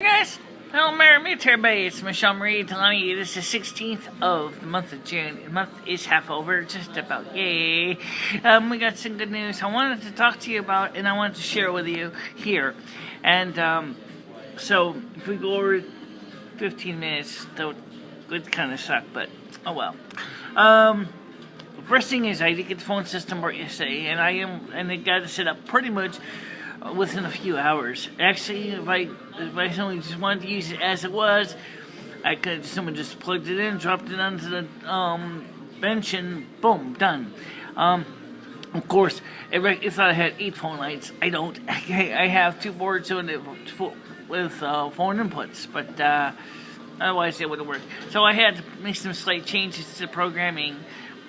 Hey guys, hello, Merry to everybody. It's MicheleMarieDalene. This is 16th of the month of June. The month is half over, just about. Yay! We got some good news I wanted to talk to you about, and I wanted to share with you here. And so if we go over 15 minutes, that would kind of suck, but oh well. First thing is I did get the phone system work yesterday, and I got it set up pretty much within a few hours. Actually, if I only just wanted to use it as it was, someone just plugged it in, dropped it onto the bench, and boom, done. Of course, it thought I had 8 phone lights. I don't. I have 2 boards with phone inputs, but otherwise it wouldn't work. So I had to make some slight changes to the programming,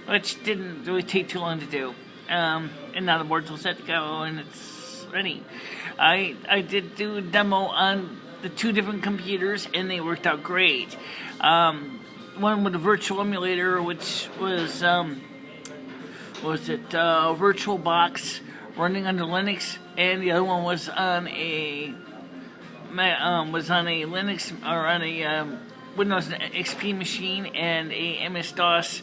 which didn't really take too long to do. And now the board's all set to go, and it's ready. I did do a demo on the 2 different computers, and they worked out great. One with a virtual emulator, which was VirtualBox running under Linux, and the other one was on a Linux or on a Windows XP machine and a MS-DOS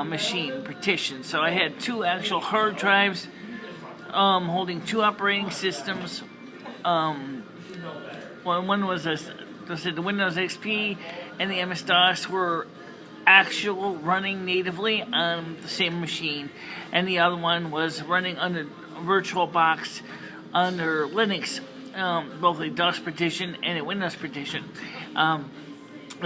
machine partition. So I had 2 actual hard drives holding 2 operating systems. One was the Windows XP, and the MS-DOS were actual running natively on the same machine, and the other one was running under VirtualBox under Linux, both a DOS partition and a Windows partition. And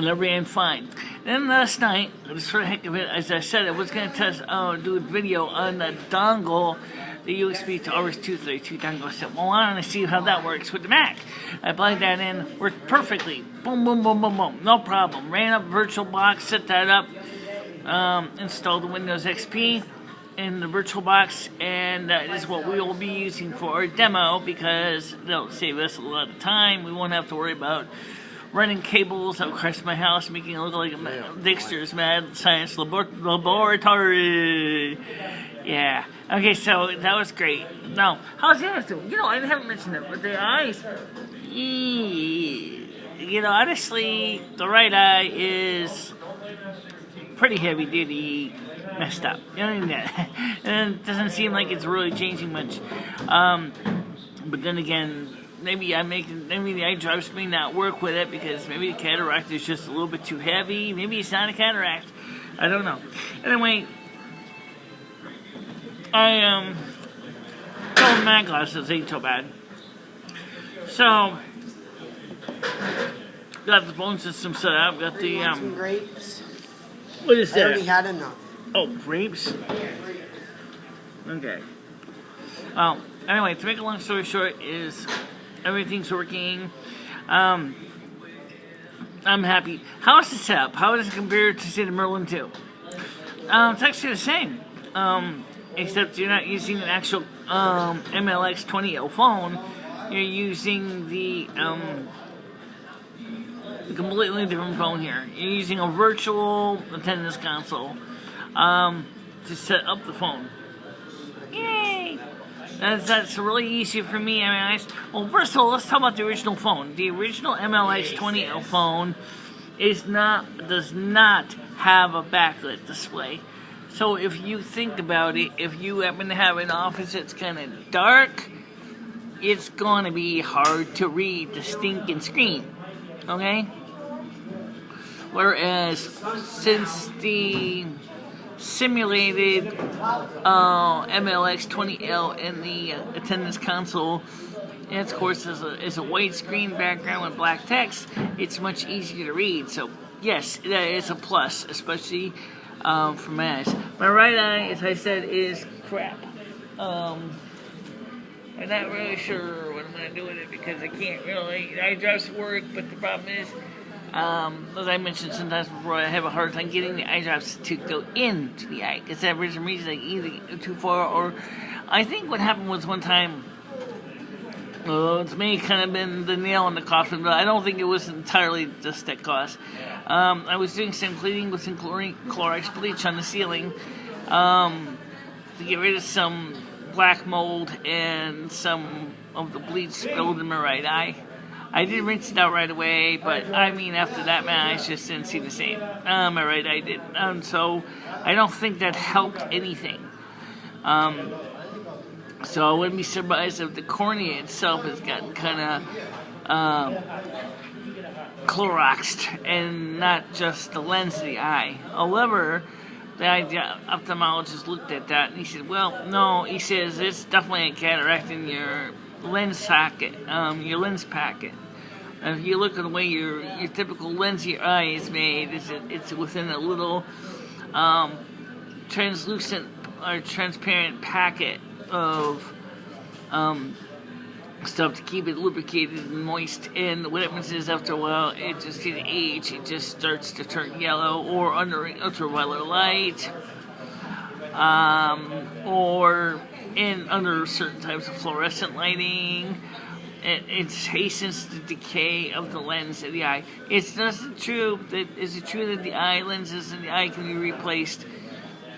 it ran fine. Then last night, just for the heck of it, as I said, I was going to do a video on the dongle, the USB to RS-232 dongle. I said, well, I want to see how that works with the Mac. I plugged that in, worked perfectly. Boom, boom, boom, boom, boom. No problem. Ran up VirtualBox, set that up, installed the Windows XP in the VirtualBox, and that is what we will be using for our demo, because that'll save us a lot of time. We won't have to worry about running cables across my house, making it look like Dexter's Mad Science Laboratory. Yeah. Okay, so that was great. Now, how's the eyes doing? You know, I haven't mentioned it, but the eyes, you know, honestly, the right eye is pretty heavy duty messed up. You know what I mean? And it doesn't seem like it's really changing much. But then again, maybe the eye drops may not work with it, because maybe the cataract is just a little bit too heavy. Maybe it's not a cataract. I don't know. Anyway, I told my glasses ain't so bad. So got the phone system set up. Got the some grapes. What is that? I already had enough. Oh, grapes. Okay. Well, anyway, to make a long story short, is everything's working. I'm happy. How is the setup? How does it compare to, say, the Merlin 2? It's actually the same. Except you're not using an actual MLX20L phone. You're using the completely different phone here. You're using a virtual attendance console to set up the phone. Yay! That's really easy for me. I mean, well, first of all, let's talk about the original phone. The original MLX20L phone does not have a backlit display. So if you think about it, if you happen to have an office that's kind of dark, it's going to be hard to read the stinking screen. Okay? Whereas, since the simulated MLX20L in the attendance console, and of course is a white screen background with black text, it's much easier to read. So yes, that is a plus, especially for my eyes. My right eye, as I said, is crap. I'm not really sure what I'm going to do with it, because I can't really. Eye drops work, but the problem is, as I mentioned sometimes before, I have a hard time getting the eye drops to go into the eye, because that reason like either too far, or I think what happened was one time, it's may kind of been the nail in the coffin, but I don't think it was entirely just that cause. I was doing some cleaning with some Clorox bleach on the ceiling to get rid of some black mold and some of the bleach spilled in my right eye. I did rinse it out right away, but I mean, after that, my eyes just didn't see the same. My right eye did. So I don't think that helped anything. So I wouldn't be surprised if the cornea itself has gotten kind of Cloroxed, and not just the lens of the eye. However, the ophthalmologist looked at that and he said, well, no, he says it's definitely a cataract in your lens socket, your lens packet. And if you look at the way your typical lens of your eye is made, it's within a little translucent or transparent packet of stuff to keep it lubricated and moist. And what happens is, after a while, it just didn't age. It just starts to turn yellow, or under ultraviolet light, or under certain types of fluorescent lighting. It hastens the decay of the lens of the eye. Is it true that the eye lenses in the eye can be replaced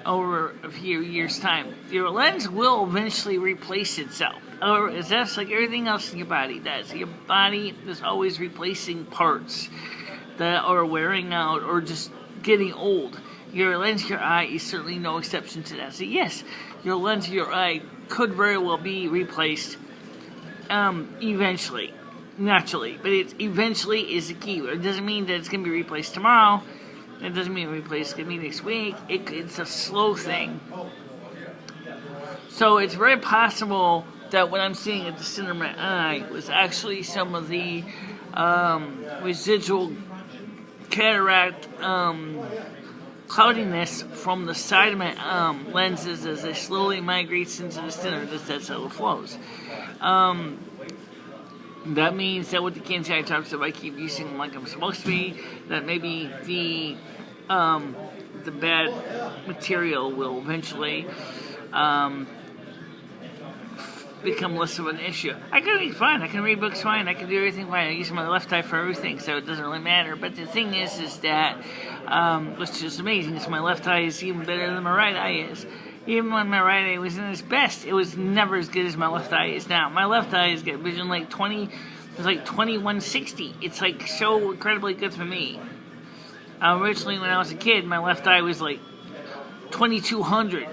over a few years' time? Your lens will eventually replace itself. Or it's just like everything else in your body does. Your body is always replacing parts that are wearing out or just getting old. Your lens of your eye is certainly no exception to that. So yes, your lens of your eye could very well be replaced eventually, naturally. But it eventually is the key. It doesn't mean that it's going to be replaced tomorrow. It doesn't mean replaced going to be next week. It's a slow thing. So it's very possible that what I'm seeing at the center of my eye was actually some of the residual cataract cloudiness from the side of my lenses as it slowly migrates into the center. That's how it flows. That means that with the cancer eye drops, if I keep using them like I'm supposed to be, that maybe the bad material will eventually become less of an issue. I can read fine. I can read books fine. I can do everything fine. I use my left eye for everything, so it doesn't really matter. But the thing is that what's just amazing is my left eye is even better than my right eye is. Even when my right eye was in its best, it was never as good as my left eye is now. My left eye is got vision like 2160. It's like so incredibly good for me. Originally, when I was a kid, my left eye was like 2200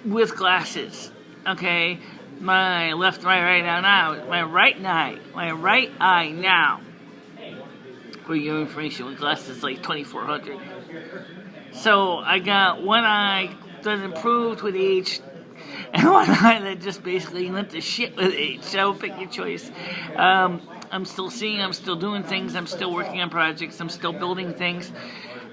with glasses. Okay, my left eye right now, my right eye now, for your information, with glasses, like 2400. So I got one eye that improved with age, and one eye that just basically went to shit with age. So pick your choice. I'm still seeing, I'm still doing things, I'm still working on projects, I'm still building things.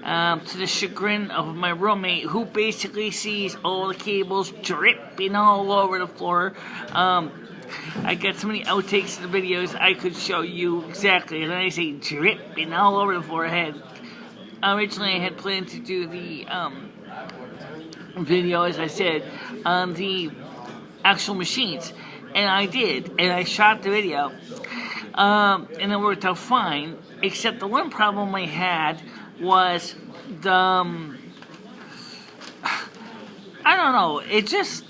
To the chagrin of my roommate, who basically sees all the cables dripping all over the floor. I got so many outtakes of the videos I could show you exactly. And I say dripping all over the floor. Originally I had planned to do the video, as I said, on the actual machines. And I did, and I shot the video. And it worked out fine, except the one problem I had was the I don't know, it just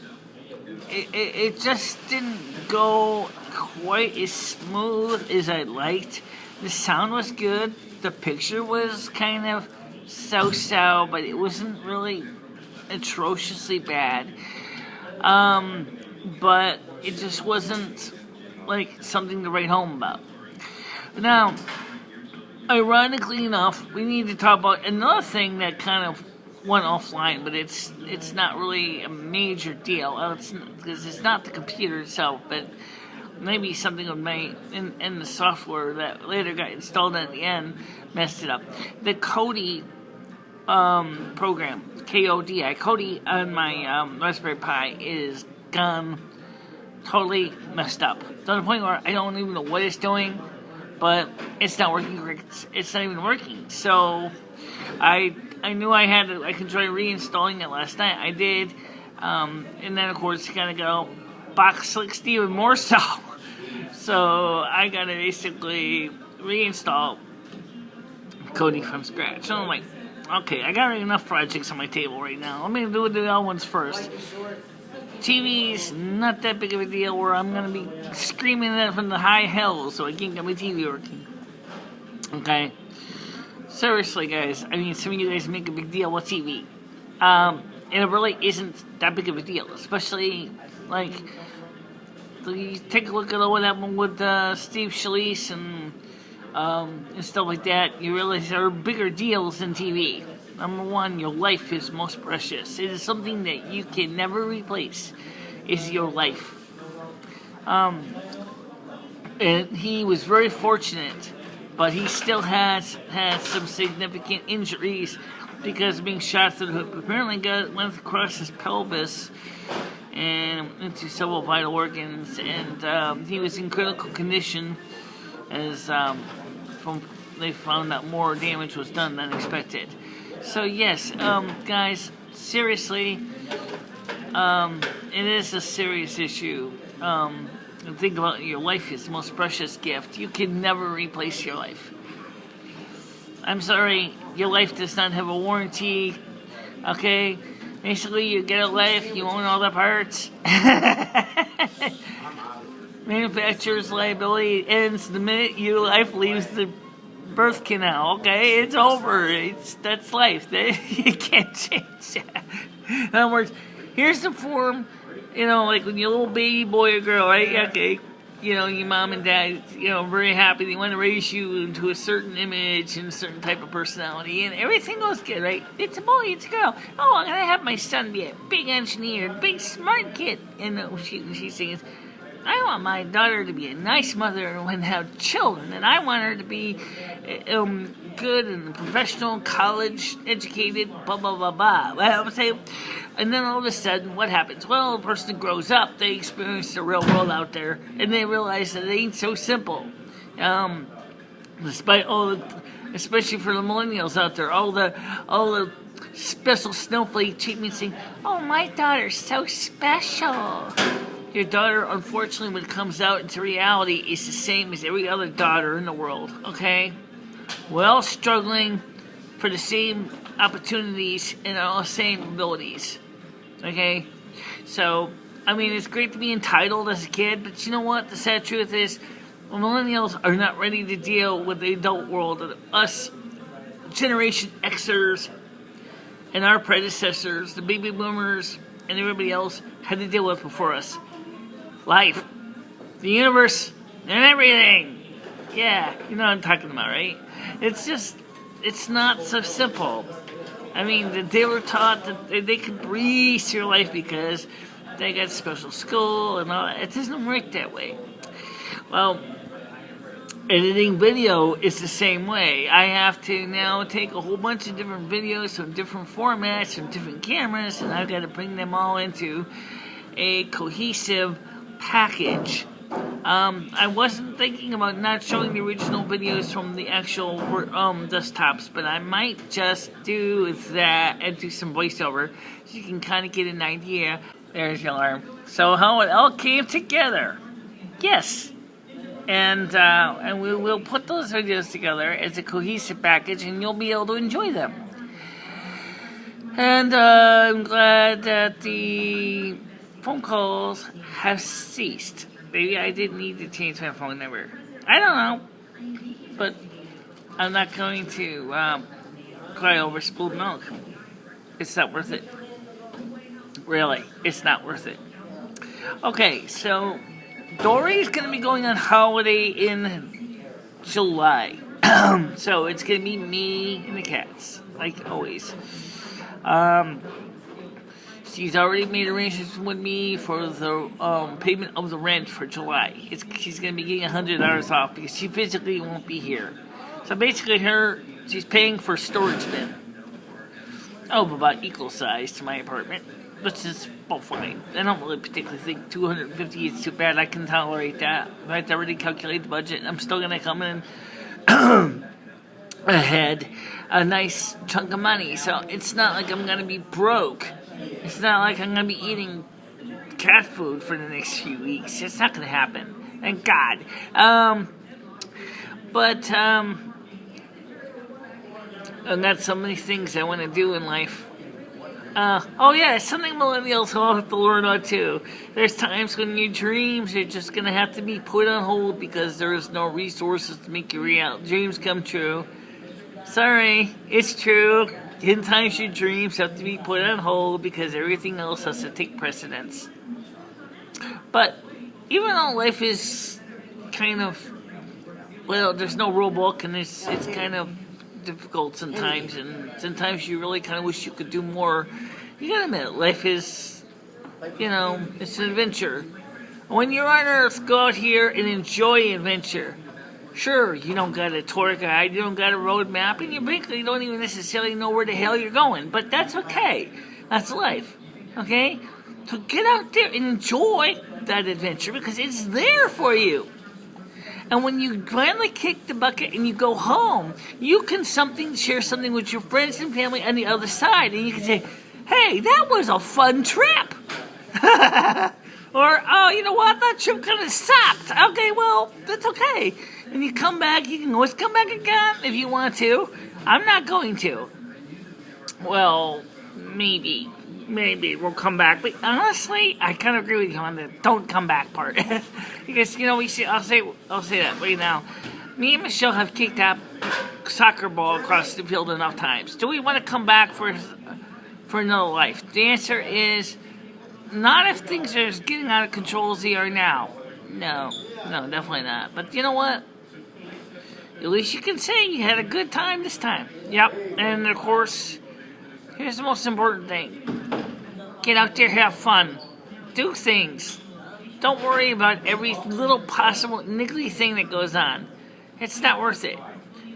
didn't go quite as smooth as I liked. The sound was good, the picture was kind of so-so, but it wasn't really atrociously bad. But it just wasn't like something to write home about. Now, ironically enough, we need to talk about another thing that kind of went offline, but it's not really a major deal. Because it's not the computer itself, but maybe something with in the software that later got installed at the end messed it up. The Kodi program, Kodi, Kodi on my Raspberry Pi is gone, totally messed up. To the point where I don't even know what it's doing. But it's not working. It's not even working. So I knew I could try reinstalling it last night. I did, and then of course you gotta go box 60 even more so. So I gotta basically reinstall Kodi from scratch. So I'm like, okay, I got enough projects on my table right now. Let me do the other ones first. TV's not that big of a deal where I'm gonna be screaming at it from the high hells so I can't get my TV working. Okay? Seriously, guys, I mean, some of you guys make a big deal with TV. And it really isn't that big of a deal, especially, like, you take a look at what happened with Steve Scalise and stuff like that. You realize there are bigger deals than TV. Number one, your life is most precious. It is something that you can never replace, is your life. And he was very fortunate, but he still has had some significant injuries because of being shot through the hip. Apparently went across his pelvis and into several vital organs, and he was in critical condition as they found out more damage was done than expected. So yes, guys, seriously, it is a serious issue. Think about your life is the most precious gift. You can never replace your life. I'm sorry, your life does not have a warranty. Okay? Basically, you get a life, you own all the parts. Manufacturer's liability ends the minute your life leaves the birth canal. Okay? It's over. That's life. You can't change that. In other words, here's the form. You know, like when you're a little baby boy or girl, right? Okay, you know, your mom and dad, you know, very happy. They want to raise you into a certain image and a certain type of personality, and everything goes good, right? It's a boy, it's a girl. Oh, I'm going to have my son be a big engineer, a big smart kid. And she sings, I want my daughter to be a nice mother and have children, and I want her to be good and professional, college educated, blah, blah, blah, blah. Well, I'm saying, and then all of a sudden, what happens? Well, the person grows up, they experience the real world out there, and they realize that it ain't so simple. Despite all the, especially for the millennials out there, all the special snowflake treatments saying, oh, my daughter's so special. Your daughter, unfortunately, when it comes out into reality, is the same as every other daughter in the world, okay? We're all struggling for the same opportunities and all the same abilities, okay? So, I mean, it's great to be entitled as a kid, but you know what? The sad truth is, millennials are not ready to deal with the adult world that us, Generation Xers, and our predecessors, the baby boomers, and everybody else, had to deal with before us. Life, the universe, and everything. Yeah, you know what I'm talking about, right? It's just, it's not so simple. I mean, they were taught that they could breeze through life because they got special school and all that. It doesn't work that way. Well, editing video is the same way. I have to now take a whole bunch of different videos from different formats, from different cameras, and I've got to bring them all into a cohesive package. I wasn't thinking about not showing the original videos from the actual desktops, but I might just do that and do some voiceover so you can kind of get an idea. There's your alarm. So how it all came together. Yes. And we will put those videos together as a cohesive package, and you'll be able to enjoy them. And I'm glad that the phone calls have ceased. Maybe I didn't need to change my phone number. I don't know. But I'm not going to cry over spilled milk. It's not worth it. Really, it's not worth it. Okay, so Dory's going to be going on holiday in July. So it's going to be me and the cats, like always. She's already made arrangements with me for the payment of the rent for July. She's going to be getting $100 off because she physically won't be here. So basically she's paying for storage bin. Oh, about equal size to my apartment, which is fine. I don't really particularly think $250 is too bad. I can tolerate that. I've already calculated the budget. I'm still going to come in ahead a nice chunk of money. So it's not like I'm going to be broke. It's not like I'm going to be eating cat food for the next few weeks. It's not going to happen. Thank God. And that's so many things I want to do in life. Oh yeah, it's something millennials all have to learn on too. There's times when your dreams are just gonna have to be put on hold because there is no resources to make your dreams come true. Sorry, it's true. Sometimes your dreams have to be put on hold because everything else has to take precedence. But even though life is kind of, well, there's no rule book and it's kind of difficult sometimes, and sometimes you really kind of wish you could do more. You gotta admit, life is, it's an adventure. When you're on Earth, go out here and enjoy adventure. Sure, you don't got a tour guide, you don't got a road map, and you basically don't even necessarily know where the hell you're going, but that's okay. That's life, okay? So get out there and enjoy that adventure because it's there for you. And when you finally kick the bucket and you go home, you can share something with your friends and family on the other side, and you can say, hey, that was a fun trip. Or, oh, you know what, that trip kind of sucked. Okay, well, that's okay. And you come back, you can always come back again if you want to. I'm not going to. Well, maybe we'll come back. But honestly, I kind of agree with you on the don't come back part. Because, I'll say that right now. Me and Michelle have kicked that soccer ball across the field enough times. Do we want to come back for another life? The answer is not if things are getting out of control as they are now. No, definitely not. But you know what? At least you can say you had a good time this time. Yep. And of course, here's the most important thing. Get out there, have fun. Do things. Don't worry about every little possible niggly thing that goes on. It's not worth it.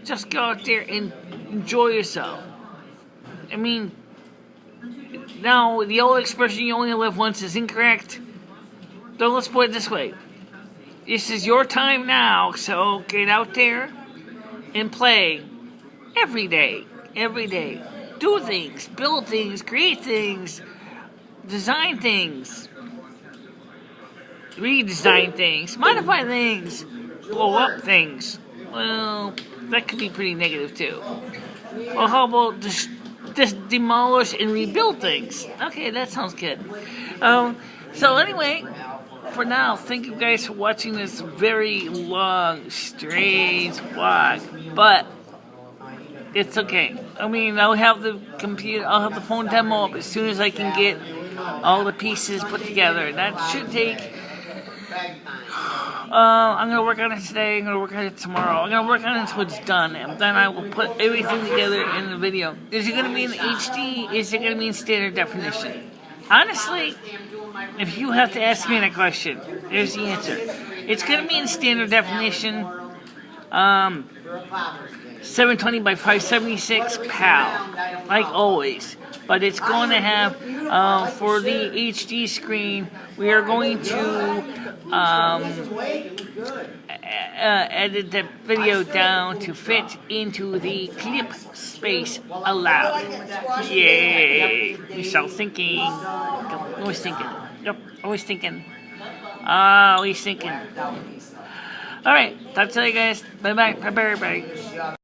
Just go out there and enjoy yourself. I mean, now, the old expression, you only live once, is incorrect. So let's put it this way. This is your time now, so get out there and play every day. Every day. Do things, build things, create things, design things, redesign things, modify things, blow up things. Well, that could be pretty negative too. Well, how about just demolish and rebuild things? Okay, that sounds good. So anyway, for now, thank you guys for watching this very long, strange vlog. But it's okay. I mean, I'll have the phone demo up as soon as I can get all the pieces put together. That should take. I'm going to work on it today, I'm going to work on it tomorrow. I'm going to work on it until it's done, and then I will put everything together in the video. Is it going to be in HD? Is it going to be in standard definition? Honestly, if you have to ask me that question, there's the answer. It's going to be in standard definition, 720 by 576 PAL, like always. But it's going to have, for the HD screen, we are going to edit the video down to fit into the clip space allowed. Yay! Michelle thinking. Always thinking. Yep, always thinking. Always thinking. Alright, talk to you guys. Bye-bye. Bye-bye.